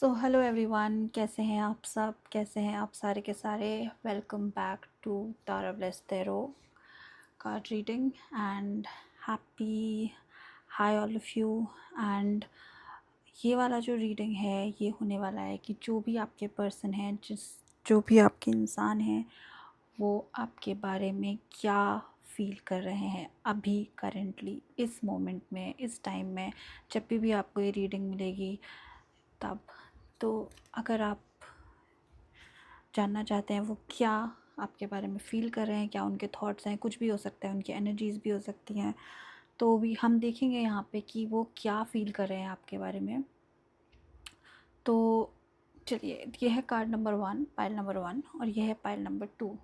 सो hello everyone, कैसे हैं आप सब? कैसे हैं आप सारे के सारे? Welcome back to Tara bless tarot card reading and happy hi all of you. And ये वाला जो रीडिंग है ये होने वाला है कि जो भी आपके पर्सन हैं, जो भी आपके इंसान हैं, वो आपके बारे में क्या फील कर रहे हैं अभी करेंटली इस मोमेंट में, इस टाइम में। जब भी आपको ये रीडिंग मिलेगी तब तो अगर आप जानना चाहते हैं वो क्या आपके बारे में फ़ील कर रहे हैं, क्या उनके थॉट्स हैं, कुछ भी हो सकता है, उनकी एनर्जीज़ भी हो सकती हैं, तो भी हम देखेंगे यहाँ पे कि वो क्या फ़ील कर रहे हैं आपके बारे में। तो चलिए, ये है कार्ड नंबर 1, पाइल नंबर 1, और ये है पाइल नंबर 2।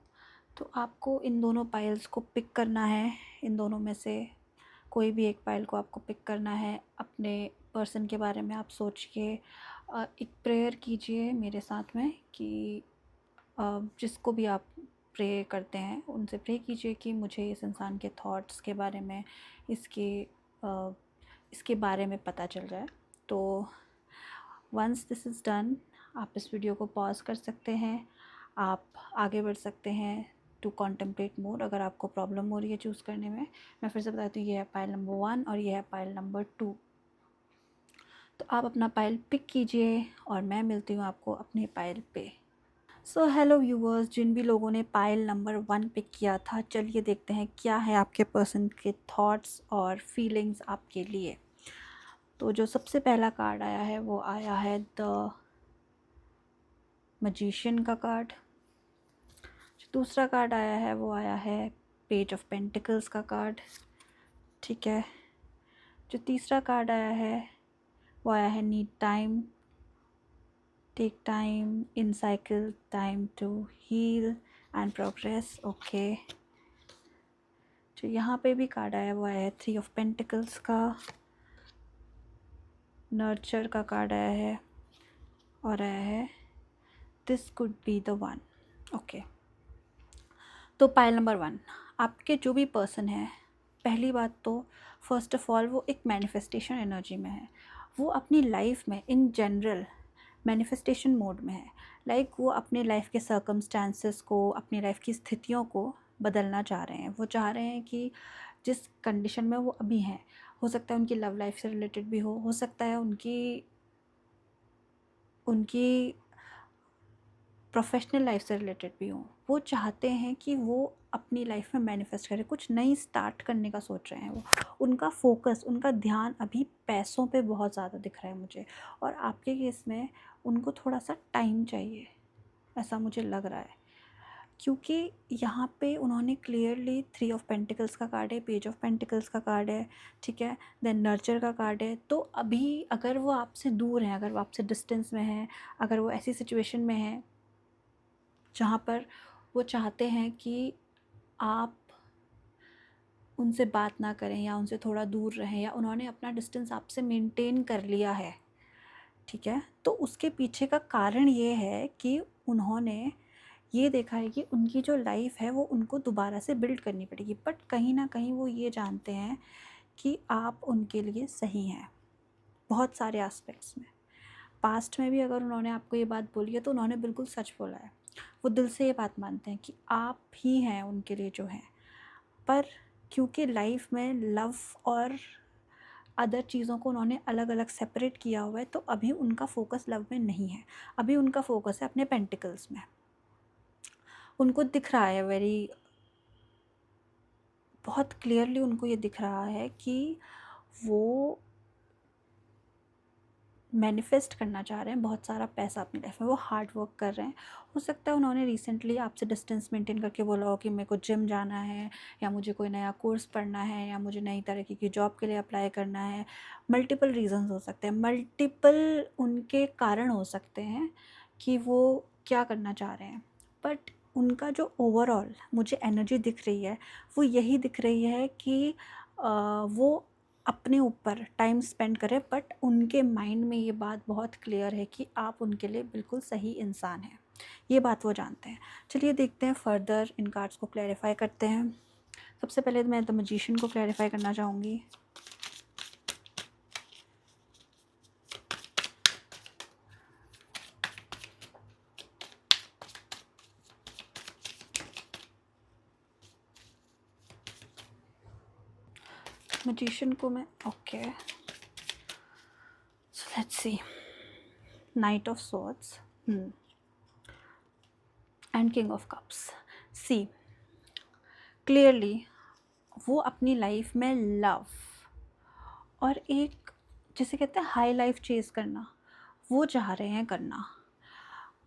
तो आपको इन दोनों पाइल्स को पिक करना है। इन दोनों में से कोई भी एक पाइल को आपको पिक करना है। अपने पर्सन के बारे में आप सोच के एक प्रेयर कीजिए मेरे साथ में कि जिसको भी आप प्रे करते हैं उनसे प्रे कीजिए कि मुझे इस इंसान के थॉट्स के बारे में, इसके इसके बारे में पता चल जाए। तो वंस दिस इज़ डन, आप इस वीडियो को पॉज कर सकते हैं, आप आगे बढ़ सकते हैं टू कॉन्टम्पलेट मोर अगर आपको प्रॉब्लम हो रही है चूज़ करने में। मैं फिर से बताती हूँ, ये है पाइल नंबर 1 और ये है पाइल नंबर 2। तो आप अपना पाइल पिक कीजिए और मैं मिलती हूँ आपको अपने पाइल पे। सो हेलो व्यूवर्स, जिन भी लोगों ने पाइल नंबर 1 पिक किया था, चलिए देखते हैं क्या है आपके पर्सन के थॉट्स और फीलिंग्स आपके लिए। तो जो सबसे पहला कार्ड आया है वो आया है द मैजिशियन का कार्ड। जो दूसरा कार्ड आया है वो आया है पेज ऑफ पेंटिकल्स का कार्ड। ठीक है। जो तीसरा कार्ड आया है वो आया है need time, take time in cycle, time to heal and progress. Okay. जो यहाँ पे भी कार्ड आया वो आया है 3 ऑफ पेंटिकल्स का, नर्चर का कार्ड आया है और आया है this could be the one. Okay. तो पाइल नंबर 1, आपके जो भी पर्सन है, पहली बात तो फर्स्ट ऑफ ऑल वो एक मैनिफेस्टेशन एनर्जी में है। वो अपनी लाइफ में इन जनरल मैनिफेस्टेशन मोड में है। लाइक वो अपने लाइफ के सर्कमस्टांसेस को, अपनी लाइफ की स्थितियों को बदलना चाह रहे हैं। वो चाह रहे हैं कि जिस कंडीशन में वो अभी हैं, हो सकता है उनकी लव लाइफ से रिलेटेड भी हो सकता है उनकी उनकी प्रोफेशनल लाइफ से रिलेटेड भी हो। वो चाहते हैं कि वो अपनी लाइफ में मैनिफेस्ट करें, कुछ नई स्टार्ट करने का सोच रहे हैं वो। उनका फोकस, उनका ध्यान अभी पैसों पे बहुत ज़्यादा दिख रहा है मुझे, और आपके केस में उनको थोड़ा सा टाइम चाहिए, ऐसा मुझे लग रहा है। क्योंकि यहाँ पे उन्होंने क्लियरली 3 ऑफ पेंटिकल्स का कार्ड है, पेज ऑफ पेंटिकल्स का कार्ड है, ठीक है, देन नर्चर का कार्ड है। तो अभी अगर वो आपसे दूर हैं, अगर वो आपसे डिस्टेंस में हैं, अगर वो ऐसी सिचुएशन में हैं जहाँ पर वो चाहते हैं कि आप उनसे बात ना करें या उनसे थोड़ा दूर रहें, या उन्होंने अपना डिस्टेंस आपसे मेंटेन कर लिया है, ठीक है, तो उसके पीछे का कारण ये है कि उन्होंने ये देखा है कि उनकी जो लाइफ है वो उनको दोबारा से बिल्ड करनी पड़ेगी। बट कहीं ना कहीं वो ये जानते हैं कि आप उनके लिए सही हैं बहुत सारे एस्पेक्ट्स में। पास्ट में भी अगर उन्होंने आपको ये बात बोली है तो उन्होंने बिल्कुल सच बोला है। वो दिल से ये बात मानते हैं कि आप ही हैं उनके लिए जो हैं। पर क्योंकि लाइफ में लव और अदर चीज़ों को उन्होंने अलग अलग सेपरेट किया हुआ है, तो अभी उनका फोकस लव में नहीं है। अभी उनका फोकस है अपने पेंटिकल्स में। उनको दिख रहा है बहुत क्लियरली उनको ये दिख रहा है कि वो मैनिफेस्ट करना चाह रहे हैं बहुत सारा पैसा अपनी लाइफ में। वो हार्ड वर्क कर रहे हैं। हो सकता है उन्होंने रिसेंटली आपसे डिस्टेंस मेंटेन करके बोला हो कि मेरे को जिम जाना है, या मुझे कोई नया कोर्स पढ़ना है, या मुझे नई तरीके की जॉब के लिए अप्लाई करना है। मल्टीपल रीजंस हो सकते हैं, मल्टीपल उनके कारण हो सकते हैं कि वो क्या करना चाह रहे हैं। बट उनका जो ओवरऑल मुझे एनर्जी दिख रही है वो यही दिख रही है कि वो अपने ऊपर टाइम स्पेंड करें। बट उनके माइंड में ये बात बहुत क्लियर है कि आप उनके लिए बिल्कुल सही इंसान हैं। ये बात वो जानते हैं। चलिए देखते हैं फर्दर, इन कार्ड्स को क्लैरिफाई करते हैं। सबसे पहले मैं द मैजिशियन को क्लैरिफाई करना चाहूँगी। मैजिशियन को मैं okay, so let's see, night of swords and king of cups. See clearly वो अपनी लाइफ में लव और एक जिसे कहते हैं हाई लाइफ चेज़ करना, वो चाह रहे हैं करना,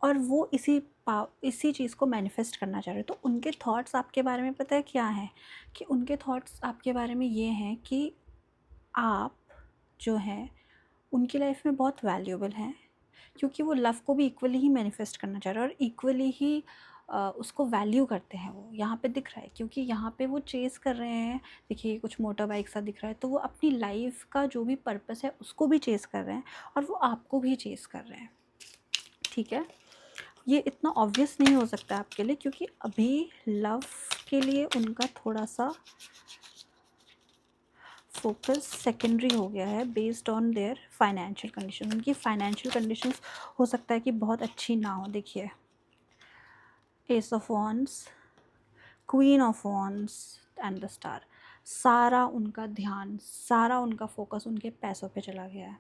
और वो इसी चीज़ को मैनिफेस्ट करना चाह रहे हैं। तो उनके थॉट्स आपके बारे में पता है क्या है, कि उनके थॉट्स आपके बारे में ये हैं कि आप जो हैं उनकी लाइफ में बहुत वैल्यूएबल हैं, क्योंकि वो लव को भी इक्वली ही मैनिफेस्ट करना चाह रहे हैं और इक्वली ही उसको वैल्यू करते हैं। वो यहाँ पे दिख रहा है, क्योंकि यहाँ पे वो चेज़ कर रहे हैं। देखिए कुछ मोटर बाइक सा दिख रहा है, तो वो अपनी लाइफ का जो भी पर्पस है उसको भी चेज़ कर रहे हैं और वो आपको भी चेज़ कर रहे हैं। ठीक है, ये इतना ऑब्वियस नहीं हो सकता आपके लिए, क्योंकि अभी लव के लिए उनका थोड़ा सा फोकस सेकेंडरी हो गया है based on their financial condition. उनकी फाइनेंशियल कंडीशंस हो सकता है कि बहुत अच्छी ना हो। देखिए S of wands, queen of wands and the star, सारा उनका ध्यान, सारा उनका फोकस उनके पैसों पे चला गया है।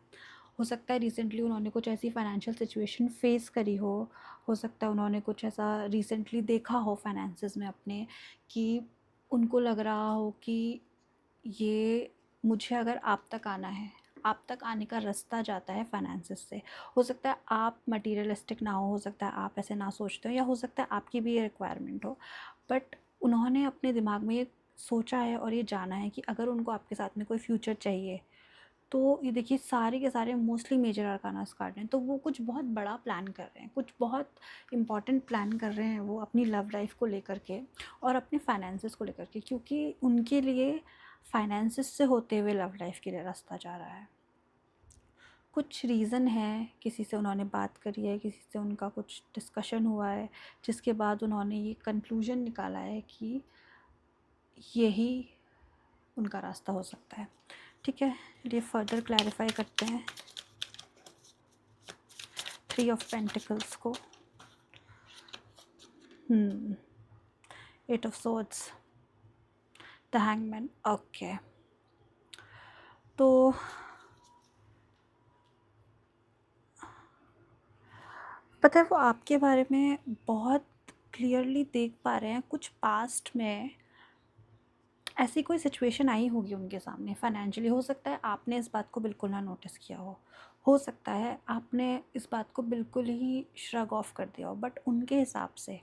हो सकता है रिसेंटली उन्होंने कुछ ऐसी फाइनेंशियल सिचुएशन फेस करी हो सकता है उन्होंने कुछ ऐसा रिसेंटली देखा हो फाइनेंसेस में अपने, कि उनको लग रहा हो कि ये मुझे अगर आप तक आना है, आप तक आने का रास्ता जाता है फाइनेंसेस से। हो सकता है आप मटीरियलिस्टिक ना हो सकता है आप ऐसे ना सोचते हो, या हो सकता है आपकी भी ये रिक्वायरमेंट हो, बट उन्होंने अपने दिमाग में ये सोचा है और ये जाना है कि अगर उनको आपके साथ में कोई फ्यूचर चाहिए, तो ये देखिए सारे के सारे मोस्टली मेजर अरकानास कार्ड हैं, तो वो कुछ बहुत बड़ा प्लान कर रहे हैं, कुछ बहुत इंपॉर्टेंट प्लान कर रहे हैं वो अपनी लव लाइफ को लेकर के और अपने फाइनेंसेस को लेकर के, क्योंकि उनके लिए फाइनेंसेस से होते हुए लव लाइफ के लिए रास्ता जा रहा है। कुछ रीज़न है, किसी से उन्होंने बात करी है, किसी से उनका कुछ डिस्कशन हुआ है, जिसके बाद उन्होंने ये कंक्लूजन निकाला है कि यही उनका रास्ता हो सकता है। ठीक है, चलिए फर्दर क्लैरिफाई करते हैं 3 ऑफ पेंटिकल्स को। 8 of swords, the hangman. Okay, तो पता है वो आपके बारे में बहुत क्लियरली देख पा रहे हैं। कुछ पास्ट में ऐसी कोई सिचुएशन आई होगी उनके सामने फाइनेंशियली, हो सकता है आपने इस बात को बिल्कुल ना नोटिस किया हो सकता है आपने इस बात को बिल्कुल ही श्रग ऑफ कर दिया हो, बट उनके हिसाब से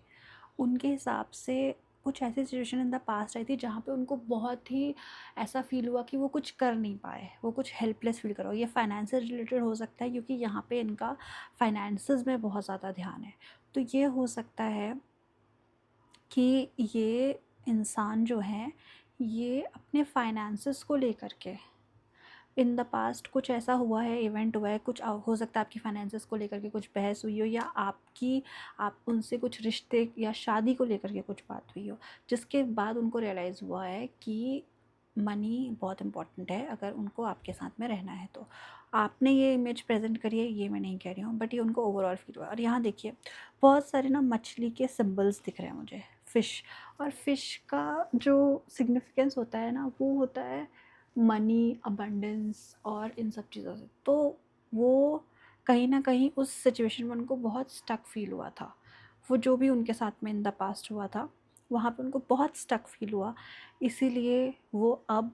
कुछ ऐसी सिचुएशन इन द पास्ट आई थी जहाँ पे उनको बहुत ही ऐसा फील हुआ कि वो कुछ कर नहीं पाए, वो कुछ हेल्पलेस फील करो। ये फाइनेंस से रिलेटेड हो सकता है, क्योंकि यहाँ पे इनका फाइनेंसेस में बहुत ज़्यादा ध्यान है। तो ये हो सकता है कि ये इंसान जो है ये अपने फाइनेंसेस को लेकर के इन द पास्ट कुछ ऐसा हुआ है, इवेंट हुआ है, कुछ हो सकता है आपकी फाइनेंसेस को लेकर के कुछ बहस हुई हो, या आप उनसे कुछ रिश्ते या शादी को लेकर के कुछ बात हुई हो, जिसके बाद उनको रियलाइज़ हुआ है कि मनी बहुत इम्पॉर्टेंट है अगर उनको आपके साथ में रहना है। तो आपने ये इमेज प्रेजेंट करी है, ये मैं नहीं कह रही हूँ, बट ये उनको ओवरऑल फील हुआ। और यहाँ देखिए बहुत सारे ना मछली के सिम्बल्स दिख रहे हैं मुझे, फ़िश, और फ़िश का जो सिग्निफिकेंस होता है ना वो होता है मनी, अबंडेंस और इन सब चीज़ों से। तो वो कहीं ना कहीं उस सिचुएशन में उनको बहुत स्टक फील हुआ था। वो जो भी उनके साथ में इन द पास्ट हुआ था वहाँ पे उनको बहुत स्टक फील हुआ, इसीलिए वो अब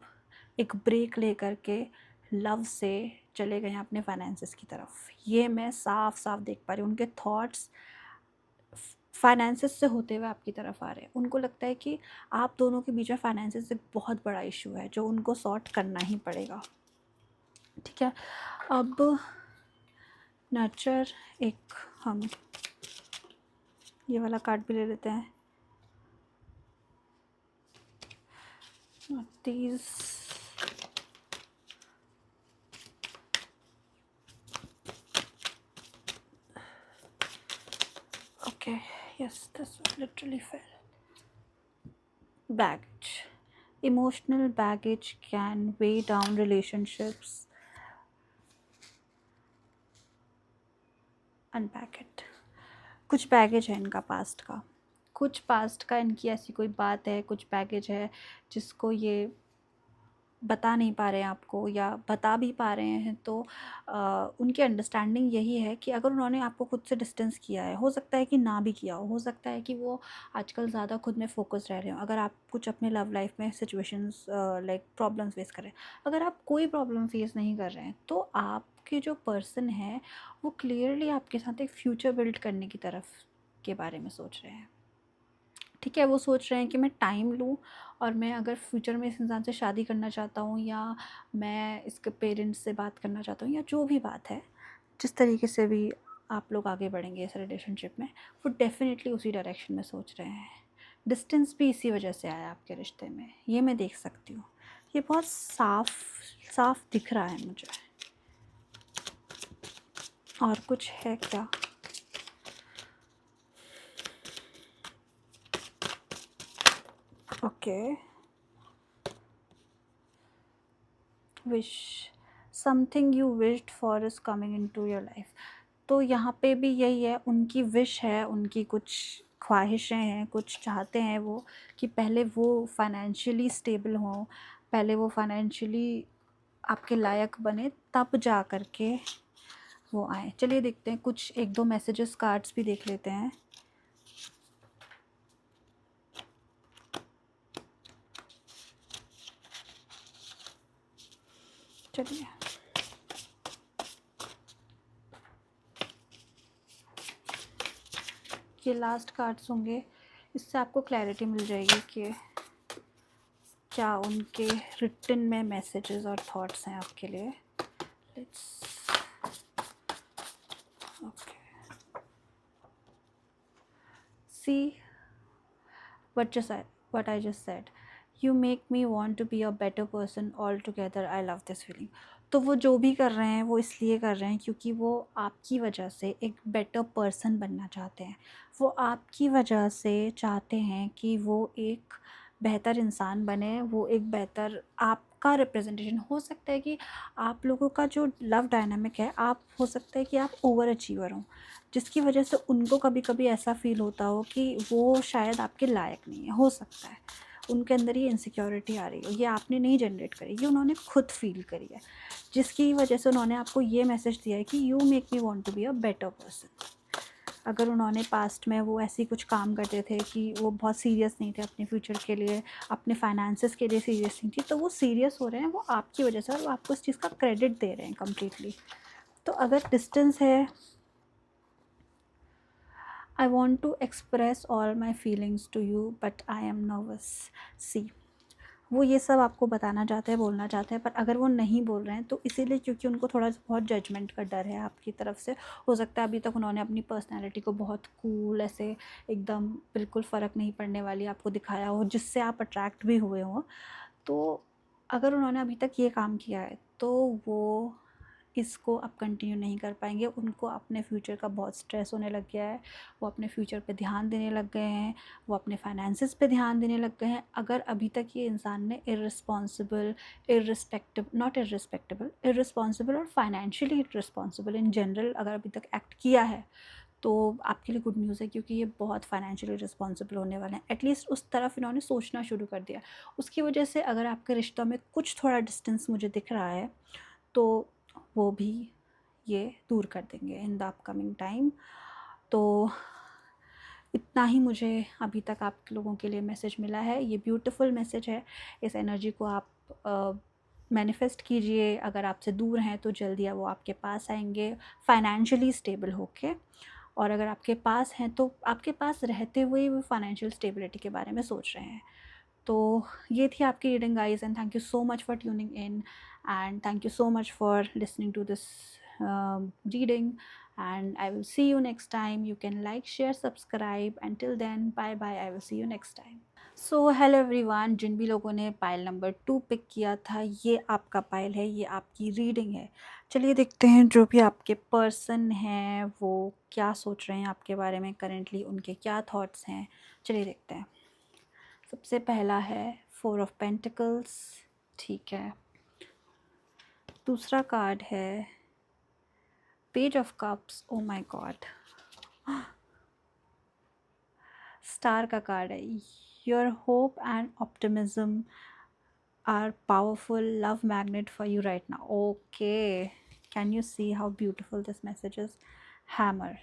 एक ब्रेक ले करके लव से चले गए हैं अपने फाइनेंसेस की तरफ। ये मैं साफ साफ देख पा रही हूँ, उनके थॉट्स फाइनेंसेस से होते हुए आपकी तरफ आ रहे हैं। उनको लगता है कि आप दोनों के बीच में फाइनेंसेस एक बहुत बड़ा इशू है जो उनको सॉर्ट करना ही पड़ेगा। ठीक है, अब नर्चर एक हम ये वाला कार्ड भी ले लेते हैं। these okay, yes, this one literally fell. Baggage, emotional baggage can weigh down relationships. Unpack it. कुछ बैगेज है इनका पास्ट का, कुछ पास्ट का इनकी ऐसी कोई बात है, कुछ बैगेज है जिसको ये बता नहीं पा रहे हैं आपको, या बता भी पा रहे हैं तो उनकी अंडरस्टैंडिंग यही है कि अगर उन्होंने आपको खुद से डिस्टेंस किया है, हो सकता है कि ना भी किया हो सकता है कि वो आजकल ज़्यादा खुद में फोकस रह रहे हो। अगर आप कुछ अपने लव लाइफ में सिचुएशंस लाइक प्रॉब्लम्स फेस कर रहे हैं, अगर आप कोई प्रॉब्लम फेस नहीं कर रहे हैं, तो आपके जो पर्सन है वो क्लियरली आपके साथ एक फ्यूचर बिल्ड करने की तरफ के बारे में सोच रहे हैं। ठीक है, वो सोच रहे हैं कि मैं टाइम लूँ, और मैं अगर फ्यूचर में इस इंसान से शादी करना चाहता हूँ, या मैं इसके पेरेंट्स से बात करना चाहता हूँ, या जो भी बात है, जिस तरीके से भी आप लोग आगे बढ़ेंगे इस रिलेशनशिप में, वो डेफिनेटली उसी डायरेक्शन में सोच रहे हैं। डिस्टेंस भी इसी वजह से आया आपके रिश्ते में, ये मैं देख सकती हूँ। ये बहुत साफ साफ दिख रहा है मुझे। और कुछ है क्या? Okay, wish something you wished for is coming into your life. तो यहाँ पे भी यही है, उनकी विश है, उनकी कुछ ख्वाहिशें हैं, कुछ चाहते हैं वो कि पहले वो फाइनेंशियली स्टेबल हों, पहले वो फाइनेंशियली आपके लायक बने, तब जा कर के वो आए। चलिए देखते हैं, कुछ एक दो मैसेजेस कार्ड्स भी देख लेते हैं। चलिए, ये लास्ट कार्ड्स होंगे, इससे आपको क्लैरिटी मिल जाएगी कि क्या उनके रिटन में मैसेजेस और थॉट्स हैं आपके लिए। Let's okay, see what I just said. You make me want to be a better person altogether. I love this feeling. तो वो जो भी कर रहे हैं वो इसलिए कर रहे हैं क्योंकि वो आपकी वजह से एक बेटर पर्सन बनना चाहते हैं। वो आपकी वजह से चाहते हैं कि वो एक बेहतर इंसान बने, वो एक बेहतर आपका रिप्रेजेंटेशन। हो सकता है कि आप लोगों का जो लव डायनामिक है, आप हो सकता है कि आप ओवर अचीवर हों, जिसकी वजह से उनको कभी कभी ऐसा फ़ील होता हो कि वो शायद आपके लायक नहीं है। हो सकता है उनके अंदर ये इनसिक्योरिटी आ रही हो, ये आपने नहीं जनरेट करी, ये उन्होंने खुद फील करी है, जिसकी वजह से उन्होंने आपको ये मैसेज दिया है कि you make me want to be a better person. अगर उन्होंने पास्ट में वो ऐसी कुछ काम करते थे कि वो बहुत सीरियस नहीं थे अपने फ्यूचर के लिए, अपने फाइनेंसेस के लिए सीरियस नहीं थी, तो वो सीरियस हो रहे हैं वो आपकी वजह से, और वो आपको इस चीज़ का क्रेडिट दे रहे हैं कम्प्लीटली। तो अगर डिस्टेंस है, I want to express all my feelings to you, but I am nervous. See, वो ये सब आपको बताना चाहते हैं, बोलना चाहते हैं, पर अगर वो नहीं बोल रहे हैं तो इसीलिए क्योंकि उनको थोड़ा बहुत जजमेंट का डर है आपकी तरफ से। हो सकता है अभी तक उन्होंने अपनी पर्सनैलिटी को बहुत कूल, ऐसे एकदम बिल्कुल फ़र्क नहीं पड़ने वाली आपको दिखाया हो, जिससे आप अट्रैक्ट भी हुए हों। तो अगर उन्होंने अभी तक ये काम किया है तो वो इसको अब कंटिन्यू नहीं कर पाएंगे। उनको अपने फ्यूचर का बहुत स्ट्रेस होने लग गया है, वो अपने फ्यूचर पे ध्यान देने लग गए हैं, वो अपने फाइनेंसेस पे ध्यान देने लग गए हैं। अगर अभी तक ये इंसान ने इर्रिस्पॉन्सिबल और फाइनेंशियली इर्रिस्पॉन्सिबल इन जनरल अगर अभी तक एक्ट किया है, तो आपके लिए गुड न्यूज़ है, क्योंकि ये बहुत फाइनेंशियली रिस्पॉन्सिबल होने वाले हैं। एटलीस्ट उस तरफ इन्होंने सोचना शुरू कर दिया। उसकी वजह से अगर आपके रिश्तों में कुछ थोड़ा डिस्टेंस मुझे दिख रहा है, तो वो भी ये दूर कर देंगे इन द अपकमिंग टाइम। तो इतना ही मुझे अभी तक आप लोगों के लिए मैसेज मिला है। ये ब्यूटीफुल मैसेज है। इस एनर्जी को आप मैनिफेस्ट कीजिए। अगर आपसे दूर हैं तो जल्दी वो आपके पास आएंगे फाइनेंशियली स्टेबल होके, और अगर आपके पास हैं तो आपके पास रहते हुए वो फाइनेंशियल स्टेबिलिटी के बारे में सोच रहे हैं। तो ये थी आपकी reading guys, and thank you so much for tuning in, and thank you so much for listening to this reading, and I will see you next time. You can like, share, subscribe. Until then, bye bye. I will see you next time. So hello everyone, जिन भी लोगों ने pile number 2 pick किया था, ये आपका pile है, ये आपकी रीडिंग है। चलिए देखते हैं जो भी आपके पर्सन हैं वो क्या सोच रहे हैं आपके बारे में करेंटली, उनके क्या थॉट्स हैं। चलिए देखते हैं। सबसे पहला है 4 ऑफ पेंटिकल्स, ठीक है। दूसरा कार्ड है page of cups, oh my God. Star का कार्ड है, your hope and optimism are powerful love magnet for you right now. Okay, can you see how beautiful this message is? Hammer,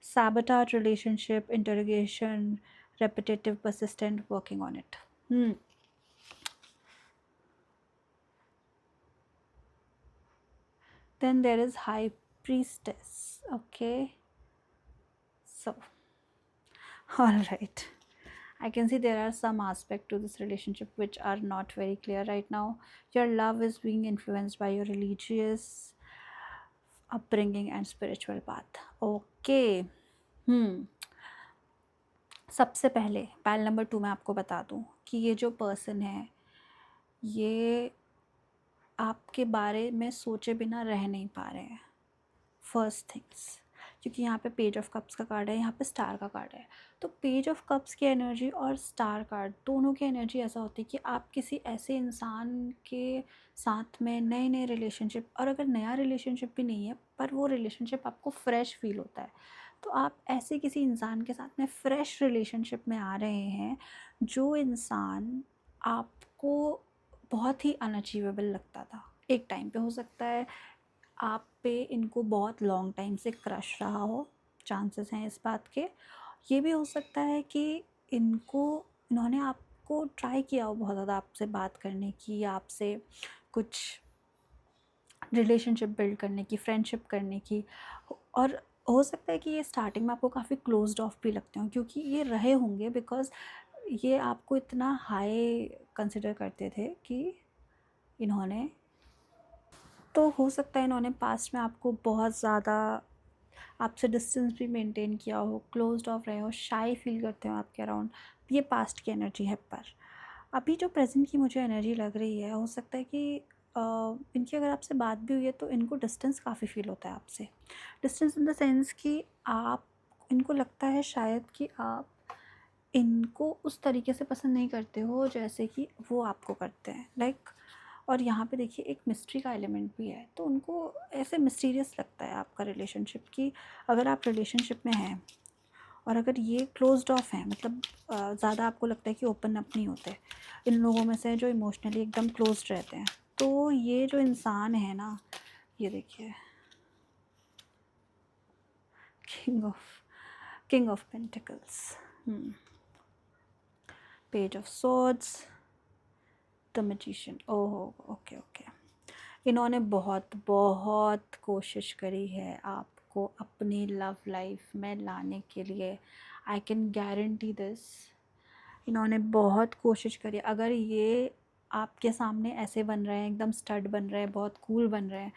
sabotage relationship, interrogation, repetitive, persistent, working on it. Then there is high priestess. Okay, so all right, I can see there are some aspects to this relationship which are not very clear right now. Your love is being influenced by your religious upbringing and spiritual path. Okay. सबसे पहले पैल number 2 मैं आपको बता दूं कि ये जो person है ये आपके बारे में सोचे बिना रह नहीं पा रहे हैं, फर्स्ट थिंग्स, क्योंकि यहाँ पे पेज ऑफ कप्स का कार्ड है, यहाँ पे स्टार का कार्ड है। तो पेज ऑफ कप्स की एनर्जी और स्टार कार्ड दोनों की एनर्जी ऐसा होती है कि आप किसी ऐसे इंसान के साथ में नए नए रिलेशनशिप, और अगर नया रिलेशनशिप भी नहीं है पर वो रिलेशनशिप आपको फ्रेश फील होता है, तो आप ऐसे किसी इंसान के साथ में फ्रेश रिलेशनशिप में आ रहे हैं जो इंसान आपको बहुत ही अनअचीवेबल लगता था एक टाइम पे। हो सकता है आप पे इनको बहुत लॉन्ग टाइम से क्रश रहा हो, चांसेस हैं इस बात के। ये भी हो सकता है कि इन्होंने आपको ट्राई किया हो बहुत ज़्यादा आपसे बात करने की, या आपसे कुछ रिलेशनशिप बिल्ड करने की, फ्रेंडशिप करने की, और हो सकता है कि ये स्टार्टिंग में आपको काफ़ी क्लोज्ड ऑफ भी लगते हो, क्योंकि ये रहे होंगे बिकॉज ये आपको इतना हाई कंसिडर करते थे कि इन्होंने, तो हो सकता है इन्होंने पास्ट में आपको बहुत ज़्यादा आपसे डिस्टेंस भी मेंटेन किया हो, क्लोज्ड ऑफ रहे हो, शाई फील करते हो आपके अराउंड। ये पास्ट की एनर्जी है। पर अभी जो प्रेजेंट की मुझे एनर्जी लग रही है, हो सकता है कि इनकी अगर आपसे बात भी हुई है तो इनको डिस्टेंस काफ़ी फील होता है आपसे। डिस्टेंस इन द सेंस कि आप, इनको लगता है शायद कि आप इनको उस तरीके से पसंद नहीं करते हो जैसे कि वो आपको करते हैं, लाइक। और यहाँ पे देखिए एक मिस्ट्री का एलिमेंट भी है, तो उनको ऐसे मिस्टीरियस लगता है आपका रिलेशनशिप कि अगर आप रिलेशनशिप में हैं और अगर ये क्लोज्ड ऑफ हैं, मतलब ज़्यादा आपको लगता है कि ओपन अप नहीं होते इन लोगों में से जो इमोशनली एकदम क्लोज्ड रहते हैं, तो ये जो इंसान है ना, ये देखिए king of pentacles, page of swords, the magician. ओहो, ओके ओके। इन्होंने बहुत बहुत कोशिश करी है आपको अपनी लव लाइफ में लाने के लिए। आई कैन गारंटी दिस, इन्होंने बहुत कोशिश करी। अगर ये आपके सामने ऐसे बन रहे हैं, एकदम स्टड बन रहे हैं, बहुत कूल बन रहे हैं,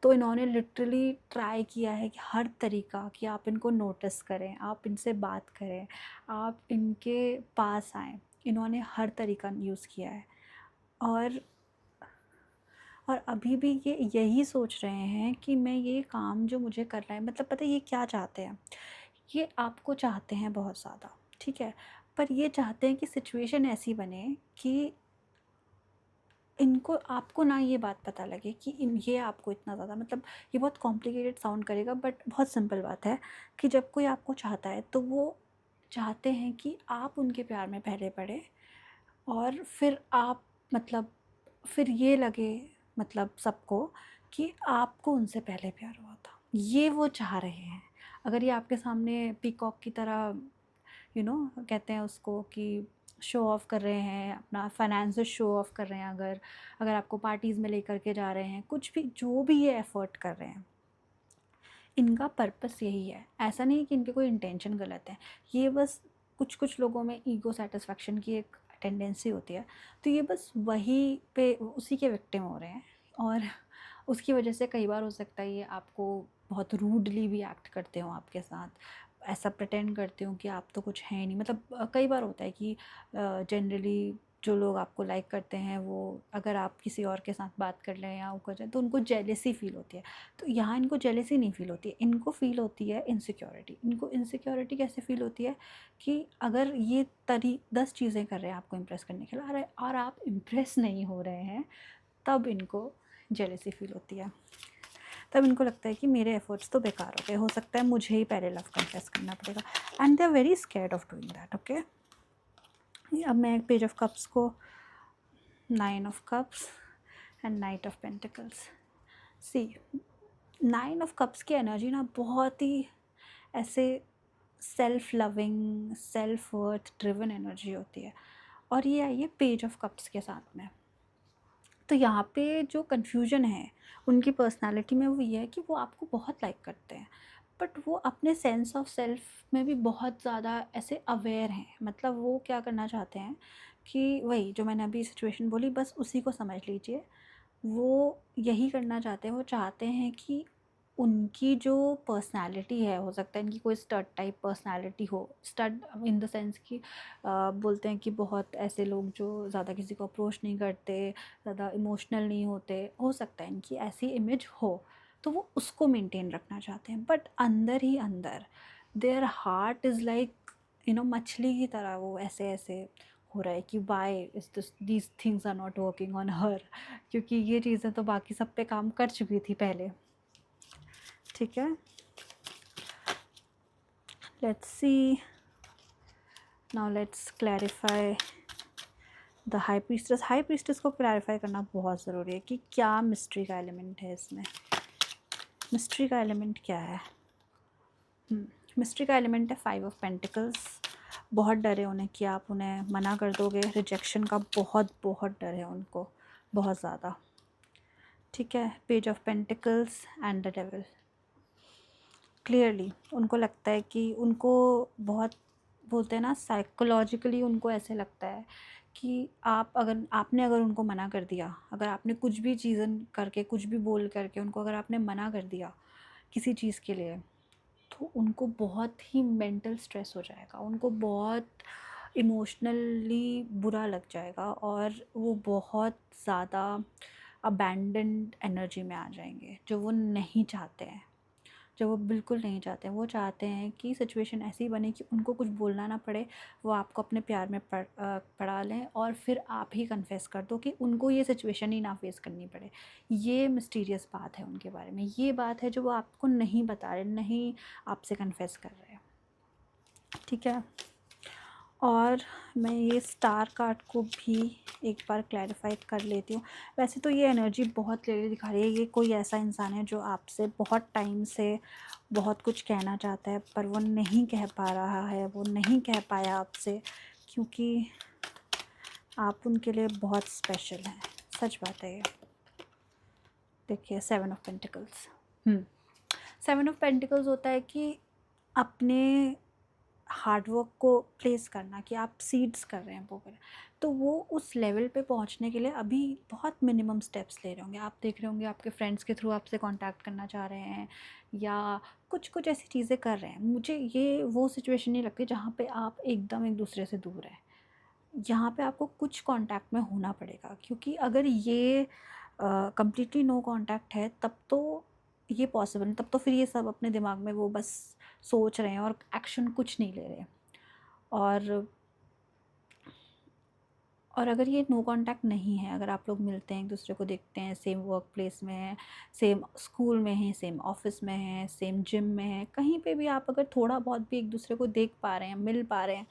तो इन्होंने लिटरली ट्राई किया है कि हर तरीका कि आप इनको नोटिस करें, आप इनसे बात करें, आप इनके पास आएँ। इन्होंने हर तरीका यूज़ किया है, और अभी भी ये यही सोच रहे हैं कि मैं ये काम जो मुझे करना है, मतलब पता है ये क्या चाहते हैं, ये आपको चाहते हैं बहुत ज़्यादा, ठीक है, पर ये चाहते हैं कि सिचुएशन ऐसी बने कि इनको, आपको ना ये बात पता लगे कि ये आपको इतना ज़्यादा, मतलब ये बहुत कॉम्प्लिकेटेड साउंड करेगा बट बहुत सिंपल बात है कि जब कोई आपको चाहता है तो वो चाहते हैं कि आप उनके प्यार में पहले पड़े, और फिर आप, मतलब फिर ये लगे, मतलब सबको, कि आपको उनसे पहले प्यार हुआ था। ये वो चाह रहे हैं। अगर ये आपके सामने पीकॉक की तरह, कहते हैं उसको कि शो ऑफ़ कर रहे हैं, अपना फाइनेंशियल शो ऑफ़ कर रहे हैं, अगर अगर आपको पार्टीज़ में लेकर के जा रहे हैं, कुछ भी जो भी ये एफ़र्ट कर रहे हैं, इनका पर्पस यही है। ऐसा नहीं है कि इनके कोई इंटेंशन गलत है, ये बस कुछ कुछ लोगों में ईगो सेटिस्फेक्शन की एक टेंडेंसी होती है, तो ये बस वही पे उसी के विक्टिम हो रहे हैं, और उसकी वजह से कई बार हो सकता है ये आपको बहुत रूडली भी एक्ट करते हो आपके साथ, ऐसा प्रिटेंड करते हो कि आप तो कुछ है नहीं। मतलब कई बार होता है कि जनरली जो लोग आपको लाइक करते हैं वो, अगर आप किसी और के साथ बात कर लें या वो कर जाए तो उनको जेलेसी फ़ील होती है। तो यहाँ इनको जेलेसी नहीं फ़ील होती है, इनको फ़ील होती है इनसिक्योरिटी। इनको इनसिक्योरिटी कैसे फ़ील होती है कि अगर ये 10 चीज़ें कर रहे हैं आपको इम्प्रेस करने के लिए, और आप इम्प्रेस नहीं हो रहे हैं, तब इनको जेलेसी फ़ील होती है। तब इनको लगता है कि मेरे एफर्ट्स तो बेकार हो गए, हो सकता है मुझे ही पहले लव कन्फेस करना पड़ेगा, and they are very scared of doing that. Okay, अब मैं पेज ऑफ कप्स को nine of cups and knight of pentacles. See, nine of cups की एनर्जी ना बहुत ही ऐसे self loving, self worth driven energy होती है, और ये आई है पेज ऑफ कप्स के साथ में। तो यहाँ पे जो कन्फ्यूजन है उनकी पर्सनालिटी में वो ये है कि वो आपको बहुत लाइक करते हैं, बट वो अपने सेंस ऑफ सेल्फ में भी बहुत ज़्यादा ऐसे अवेयर हैं। मतलब वो क्या करना चाहते हैं कि वही जो मैंने अभी सिचुएशन बोली, बस उसी को समझ लीजिए। वो यही करना चाहते हैं, वो चाहते हैं कि उनकी जो पर्सनैलिटी है, हो सकता है इनकी कोई स्टड टाइप पर्सनैलिटी हो। स्टड इन द सेंस कि बोलते हैं कि बहुत ऐसे लोग जो ज़्यादा किसी को अप्रोच नहीं करते, ज़्यादा इमोशनल नहीं होते, हो सकता है इनकी ऐसी इमेज हो, तो वो उसको मेंटेन रखना चाहते हैं। बट अंदर ही अंदर देयर हार्ट इज़ लाइक मछली की तरह वो ऐसे ऐसे हो रहा है कि why is this, these things are not working on her, क्योंकि ये चीज़ें तो बाकी सब पे काम कर चुकी थी पहले। ठीक है, let's see now, let's clarify the high priestess. High priestess को क्लैरिफाई करना बहुत ज़रूरी है कि क्या मिस्ट्री का एलिमेंट है इसमें। मिस्ट्री का एलिमेंट क्या है? मिस्ट्री का एलिमेंट है फाइव ऑफ पेंटिकल्स। बहुत डर है उन्हें कि आप उन्हें मना कर दोगे, रिजेक्शन का बहुत बहुत डर है उनको, बहुत ज़्यादा। ठीक है, page of pentacles and the devil. Clearly उनको लगता है कि उनको बहुत, बोलते हैं ना साइकोलॉजिकली, उनको ऐसे लगता है कि आपने अगर उनको मना कर दिया, अगर आपने कुछ भी चीज़न करके, कुछ भी बोल करके उनको अगर आपने मना कर दिया किसी चीज़ के लिए, तो उनको बहुत ही मेंटल स्ट्रेस हो जाएगा, उनको बहुत इमोशनली बुरा लग जाएगा, और वो बहुत ज़्यादा अबैंडन्ड एनर्जी में आ जाएंगे, जो वो नहीं चाहते हैं, जो वो बिल्कुल नहीं चाहते हैं। वो चाहते हैं कि सिचुएशन ऐसी बने कि उनको कुछ बोलना ना पड़े, वो आपको अपने प्यार में पड़ा लें, और फिर आप ही कन्फेस कर दो कि उनको ये सिचुएशन ही ना फेस करनी पड़े। ये मिस्टीरियस बात है उनके बारे में, ये बात है जो वो आपको नहीं बता रहे, नहीं आपसे कन्फेस कर रहे हैं। ठीक है, और मैं ये स्टार कार्ड को भी एक बार क्लैरिफाई कर लेती हूँ। वैसे तो ये एनर्जी बहुत क्लियरली दिखा रही है, ये कोई ऐसा इंसान है जो आपसे बहुत टाइम से बहुत कुछ कहना चाहता है, पर वो नहीं कह पा रहा है, वो नहीं कह पाया आपसे, क्योंकि आप उनके लिए बहुत स्पेशल हैं। सच बात है ये। देखिए, seven of pentacles. Seven of pentacles होता है कि अपने हार्डवर्क को प्लेस करना, कि आप सीड्स कर रहे हैं वो करें, तो वो उस लेवल पे पहुंचने के लिए अभी बहुत मिनिमम स्टेप्स ले रहे होंगे। आप देख रहे होंगे आपके फ्रेंड्स के थ्रू आपसे कांटेक्ट करना चाह रहे हैं, या कुछ कुछ ऐसी चीज़ें कर रहे हैं। मुझे ये वो सिचुएशन नहीं लगती जहाँ पे आप एकदम एक दूसरे से दूर हैं। यहाँ पे आपको कुछ कांटेक्ट में होना पड़ेगा, क्योंकि अगर ये कम्प्लीटली नो कांटेक्ट है, तब तो ये पॉसिबल नहीं, तब तो फिर ये सब अपने दिमाग में वो बस सोच रहे हैं और एक्शन कुछ नहीं ले रहे। और अगर ये नो कांटेक्ट नहीं है, अगर आप लोग मिलते हैं, एक दूसरे को देखते हैं, सेम वर्क प्लेस में हैं, सेम स्कूल में हैं, सेम ऑफिस में हैं, सेम जिम में हैं, कहीं पे भी आप अगर थोड़ा बहुत भी एक दूसरे को देख पा रहे हैं, मिल पा रहे हैं,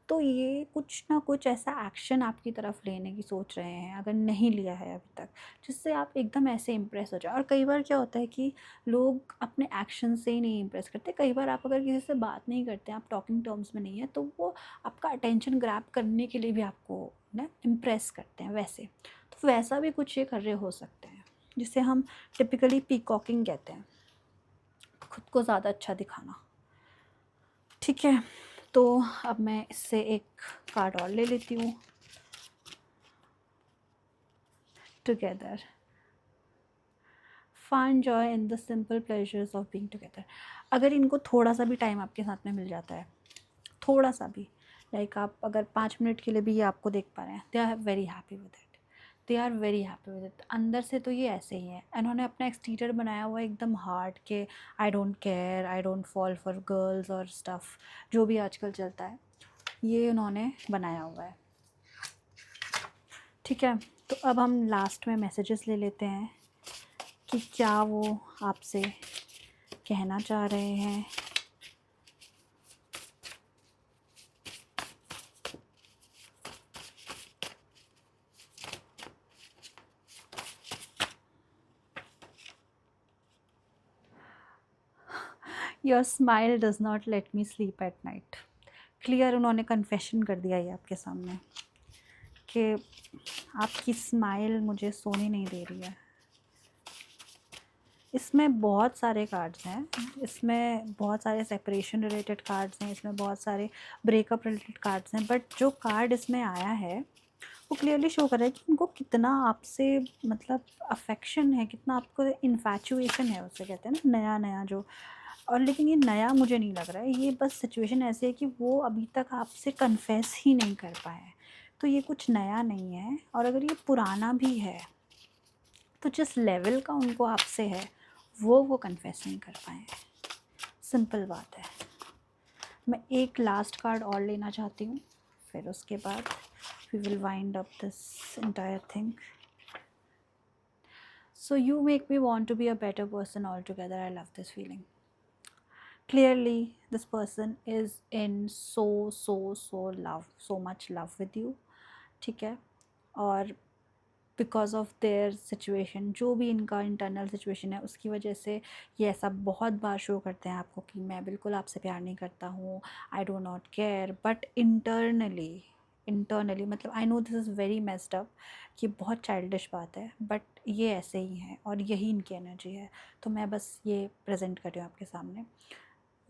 तो ये कुछ ना कुछ ऐसा एक्शन आपकी तरफ लेने की सोच रहे हैं, अगर नहीं लिया है अभी तक, जिससे आप एकदम ऐसे इम्प्रेस हो जाए। और कई बार क्या होता है कि लोग अपने एक्शन से ही नहीं इम्प्रेस करते। कई बार आप अगर किसी से बात नहीं करते, आप टॉकिंग टर्म्स में नहीं है, तो वो आपका अटेंशन ग्रैब करने के लिए भी आपको ना इम्प्रेस करते हैं वैसे। तो वैसा भी कुछ ये कर रहे हो सकते हैं, जिसे हम टिपिकली पीकॉकिंग कहते हैं, खुद को ज़्यादा अच्छा दिखाना। ठीक है, तो अब मैं इससे एक कार्ड और ले लेती हूँ। Together, find joy in the simple pleasures of being together. अगर इनको थोड़ा सा भी टाइम आपके साथ में मिल जाता है, थोड़ा सा भी, लाइक आप अगर 5 मिनट के लिए भी ये आपको देख पा रहे हैं, they are very happy with it, they are very happy with it. अंदर से तो ये ऐसे ही है। इन्होंने अपना एक्सटीरियर बनाया हुआ है एकदम हार्ड के, I don't care, I don't fall for girls और स्टफ़, जो भी आजकल चलता है, ये उन्होंने बनाया हुआ है। ठीक है, तो अब हम लास्ट में मैसेजेस ले लेते हैं कि क्या वो आपसे कहना चाह रहे हैं। Your smile does not let me sleep at night. Clear उन्होंने कन्फेशन कर दिया ये आपके सामने कि आपकी स्माइल मुझे सोने नहीं दे रही है। इसमें बहुत सारे कार्ड्स हैं, इसमें बहुत सारे सेपरेशन रिलेटेड कार्ड्स हैं, इसमें बहुत सारे ब्रेकअप रिलेटेड कार्ड्स हैं, बट जो कार्ड इसमें आया है वो क्लियरली शो कर रहा है कि उनको कितना आपसे मतलब अफेक्शन है, कितना आपको इन्फैचुएशन है, उससे कहते हैं ना नया नया जो। और लेकिन ये नया मुझे नहीं लग रहा है, ये बस सिचुएशन ऐसी है कि वो अभी तक आपसे कन्फेस ही नहीं कर पाए हैं। तो ये कुछ नया नहीं है, और अगर ये पुराना भी है तो जिस लेवल का उनको आपसे है वो कन्फेस नहीं कर पाए हैं। सिंपल बात है। मैं एक लास्ट कार्ड और लेना चाहती हूँ, फिर उसके बाद we will wind up this entire thing. So you make me want to be a better person altogether. I love this feeling. Clearly this person is in so love, so much love with you. ठीक है, और because of their situation, जो भी इनका internal situation है उसकी वजह से ये ऐसा बहुत बार शो करते हैं आपको कि मैं बिल्कुल आपसे प्यार नहीं करता हूँ, I do not care. But internally मतलब I know this is very messed up, कि बहुत चाइल्डिश बात है, बट ये ऐसे ही हैं और यही इनकी एनर्जी है। तो मैं बस ये प्रेजेंट कर रही हूँ आपके सामने।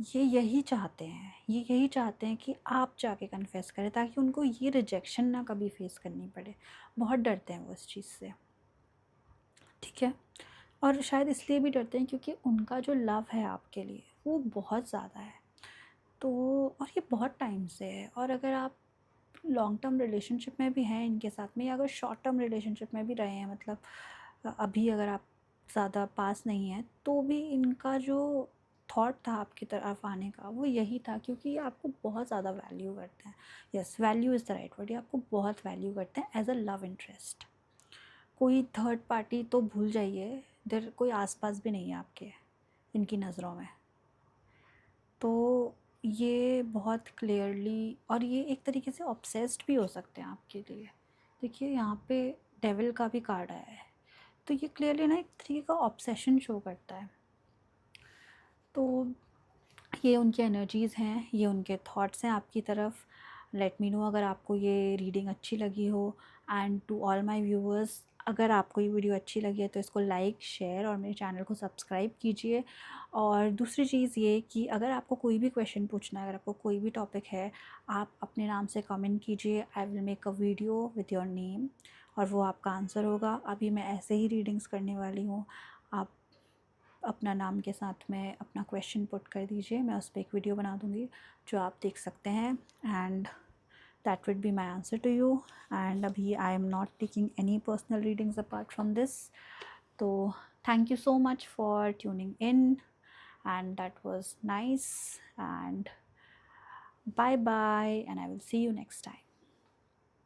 ये यही चाहते हैं, ये यही चाहते हैं कि आप जाके कन्फेस करें, ताकि उनको ये रिजेक्शन ना कभी फेस करनी पड़े। बहुत डरते हैं वो इस चीज़ से, ठीक है। और शायद इसलिए भी डरते हैं क्योंकि उनका जो लव है आपके लिए वो बहुत ज़्यादा है। तो और ये बहुत टाइम से है, और अगर आप लॉन्ग टर्म रिलेशनशिप में भी हैं इनके साथ में, या अगर शॉर्ट टर्म रिलेशनशिप में भी रहे हैं, मतलब अभी अगर आप ज़्यादा पास नहीं हैं, तो भी इनका जो थॉट था आपकी तरफ आने का वो यही था, क्योंकि ये आपको बहुत ज़्यादा वैल्यू करते हैं। Yes, value is the right word. ये आपको बहुत वैल्यू करते हैं एज अ लव इंटरेस्ट। कोई थर्ड पार्टी तो भूल जाइए, इधर कोई आसपास भी नहीं है आपके इनकी नज़रों में। तो ये बहुत क्लियरली, और ये एक तरीके से ऑब्सेस्ड भी हो सकते हैं आपके लिए। देखिए यहाँ पे डेविल का भी कार्ड आया है, तो ये क्लियरली ना एक तरीके का ऑब्सेशन शो करता है। तो ये उनकी एनर्जीज़ हैं, ये उनके थॉट्स हैं आपकी तरफ। लेट मी नो अगर आपको ये रीडिंग अच्छी लगी हो। And to all my viewers, अगर आपको ये वीडियो अच्छी लगी है तो इसको लाइक, शेयर और मेरे चैनल को सब्सक्राइब कीजिए। और दूसरी चीज़ ये कि अगर आपको कोई भी क्वेश्चन पूछना है, अगर आपको कोई भी टॉपिक है, आप अपने नाम से कमेंट कीजिए। I will make a video with your name और वो आपका आंसर होगा। अभी मैं ऐसे ही रीडिंग्स करने वाली हूँ। आप अपना नाम के साथ में अपना क्वेश्चन पुट कर दीजिए, मैं उस पर एक वीडियो बना दूँगी जो आप देख सकते हैं। And that will be my answer to you. And अभी I am not taking any personal readings apart from this. तो thank you so much for tuning in, and that was nice, and bye bye, and I will see you next time.